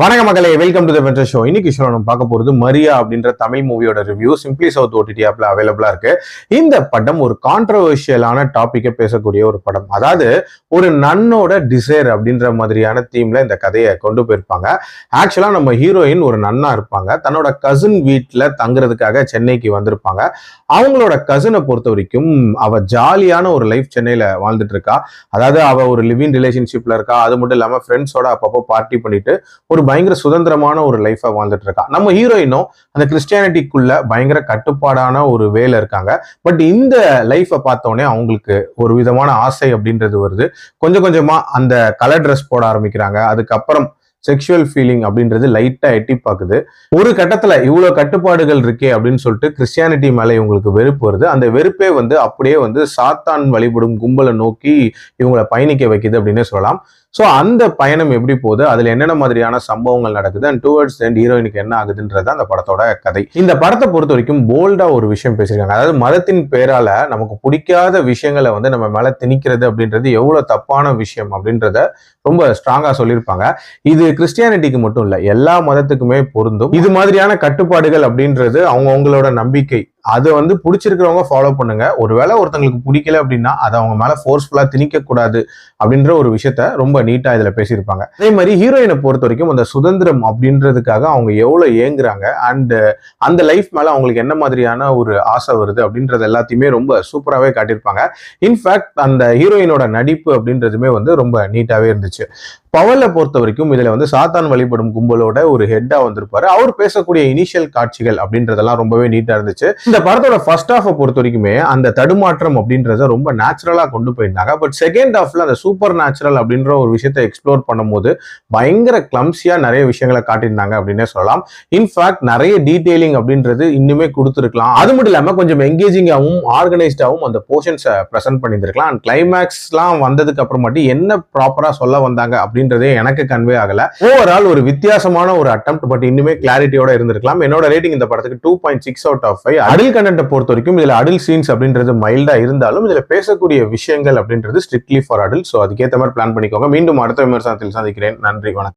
வணக்க மக்களே, welcome to the venture show. இன்னைக்கு ஷோ நம்ம பார்க்க போறது மரியா அப்படின்ற தமிழ் மூவியோட ரிவ்யூ சிம்பிளி சவுத் ஓடிடி ஆப்ல அவைலபிளா இருக்கு. இந்த படம் ஒரு கான்ட்ரவர்ஷியலான டாபிக்கை பேசக்கூடிய ஒரு படம். அதாவது ஒரு நன்னோட டிசைர் அப்படின்ற மாதிரியான தீம்ல இந்த கதையை கொண்டு போயிருப்பாங்க. ஆக்சுவலா நம்ம ஹீரோயின் ஒரு நன்னா இருப்பாங்க. தன்னோட கசின் வீட்டுல தங்குறதுக்காக சென்னைக்கு வந்திருப்பாங்க. அவங்களோட கசினை பொறுத்த வரைக்கும் அவ ஜாலியான ஒரு லைஃப் சென்னையில வாழ்ந்துட்டு இருக்கா. அதாவது அவ ஒரு லிவிங் ரிலேஷன்ஷிப்ல இருக்கா. அது மட்டும் இல்லாம ஃப்ரெண்ட்ஸோட அப்பப்போ பார்ட்டி பண்ணிட்டு ஒரு பயங்கர சுதந்திரமான ஒரு லைஃபை வாழ்ந்துட்டு இருக்கா. நம்ம ஹீரோயினும் அந்த கிறிஸ்டியானிட்டிக்குள்ள பயங்கர கட்டுப்பாடான ஒரு வேலை இருக்காங்க. பட் இந்த லைஃபை பார்த்தோன்னே அவங்களுக்கு ஒரு விதமான ஆசை அப்படின்றது வருது. கொஞ்சம் கொஞ்சமா அந்த கலர் ட்ரெஸ் போட ஆரம்பிக்கிறாங்க. அதுக்கப்புறம் செக்ஷுவல் ஃபீலிங் அப்படின்றது லைட்டா எட்டி பாக்குது. ஒரு கட்டத்துல இவ்வளவு கட்டுப்பாடுகள் இருக்கே அப்படின்னு சொல்லிட்டு கிறிஸ்டியானிட்டி மேல இவங்களுக்கு வெறுப்பு வருது. அந்த வெறுப்பே அப்படியே சாத்தான் வழிபடும் கும்பலை நோக்கி இவங்களை பயணிக்க வைக்குது அப்படின்னு சொல்லலாம். ஸோ அந்த பயணம் எப்படி போகுது, அதுல என்னென்ன மாதிரியான சம்பவங்கள் நடக்குது அண்ட் டுவர்ட்ஸ் எண்ட் ஹீரோயினுக்கு என்ன ஆகுதுன்றது அந்த படத்தோட கதை. இந்த படத்தை பொறுத்த வரைக்கும் போல்டா ஒரு விஷயம் பேசியிருக்காங்க. அதாவது மதத்தின் பேரால நமக்கு பிடிக்காத விஷயங்களை நம்ம மேல திணிக்கிறது அப்படின்றது எவ்வளவு தப்பான விஷயம் அப்படின்றத ரொம்ப ஸ்ட்ராங்கா சொல்லியிருப்பாங்க. இது கிறிஸ்டியானிட்டிக்கு மட்டும் இல்ல, எல்லா மதத்துக்குமே பொருந்தும். இது மாதிரியான கட்டுப்பாடுகள் அப்படின்றது அவங்களோட நம்பிக்கை. அதை பிடிச்சிருக்கிறவங்க ஃபாலோ பண்ணுங்க. ஒருவேளை ஒருத்தங்களுக்கு பிடிக்கல அப்படின்னா அதை அவங்க மேல ஃபோர்ஸ்ஃபுல்லா திணிக்க கூடாது அப்படின்ற ஒரு விஷயத்த ரொம்ப நீட்டா இதுல பேசியிருப்பாங்க. அதே மாதிரி ஹீரோயினை பொறுத்த வரைக்கும் அந்த சுதந்திரம் அப்படின்றதுக்காக அவங்க எவ்வளவு ஏங்குறாங்க அண்ட் அந்த லைஃப் மேல அவங்களுக்கு என்ன மாதிரியான ஒரு ஆசை வருது அப்படின்றது எல்லாத்தையுமே ரொம்ப சூப்பராகவே காட்டியிருப்பாங்க. இன்ஃபேக்ட் அந்த ஹீரோயினோட நடிப்பு அப்படின்றதுமே ரொம்ப நீட்டாவே இருந்துச்சு. பவலை பொறுத்த வரைக்கும் இதுல சாத்தான் வழிபடும் கும்பலோட ஒரு ஹெட்டா வந்திருப்பாரு. அவர் பேசக்கூடிய இனிஷியல் காட்சிகள் அப்படின்றதெல்லாம் ரொம்பவே நீட்டா இருந்துச்சு. இந்த படத்தோட ஃபர்ஸ்ட் ஹாஃபை பொறுத்த வரைக்குமே அந்த தடுமாற்றம் அப்படின்றத ரொம்ப நேச்சுரலா கொண்டு போயிருந்தாங்க. பட் செகண்ட் ஹாஃப்ல அந்த சூப்பர் நேச்சுரல் அப்படின்ற ஒரு விஷயத்தை எக்ஸ்ப்ளோர் பண்ணும்போது பயங்கர கிளம்சியா நிறைய விஷயங்களை காட்டியிருந்தாங்க அப்படின்னே சொல்லலாம். இன்ஃபேக்ட் நிறைய டீடைலிங் அப்படின்றது இன்னுமே கொடுத்துருக்கலாம். அது மட்டும் இல்லாம கொஞ்சம் எங்கேஜிங்காகவும் ஆர்கனைஸ்டாகவும் அந்த போர்ஷன்ஸை பிரசன்ட் பண்ணியிருந்திருக்கலாம். அண்ட் கிளைமேக்ஸ்லாம் வந்ததுக்கு அப்புறமாட்டி என்ன ப்ராப்பரா சொல்ல வந்தாங்க அப்படின்றதே எனக்கு கன்வே ஆகல. ஓவரால் ஒரு வித்தியாசமான ஒரு அட்டெம்ப்ட், பட் இன்னுமே கிளாரிட்டியோட இருந்திருக்கலாம். என்னோட ரேட்டிங் இந்த படத்துக்கு 2.6 out of 5. அடல் கண்டென்ட் பொறுத்த வரைக்கும் இதுல அடல் சீன்ஸ் அப்படின்றது மைல்டா இருந்தாலும் இதுல பேசக்கூடிய விஷயங்கள் அப்படின்றது ஸ்ட்ரிக்ட்லி ஃபார் அடல்ட். ஸோ அதுக்கேற்ற மாதிரி பிளான் பண்ணிக்கோங்க. மீண்டும் அடுத்த விமர்சனத்தில் சந்திக்கிறேன். நன்றி, வணக்கம்.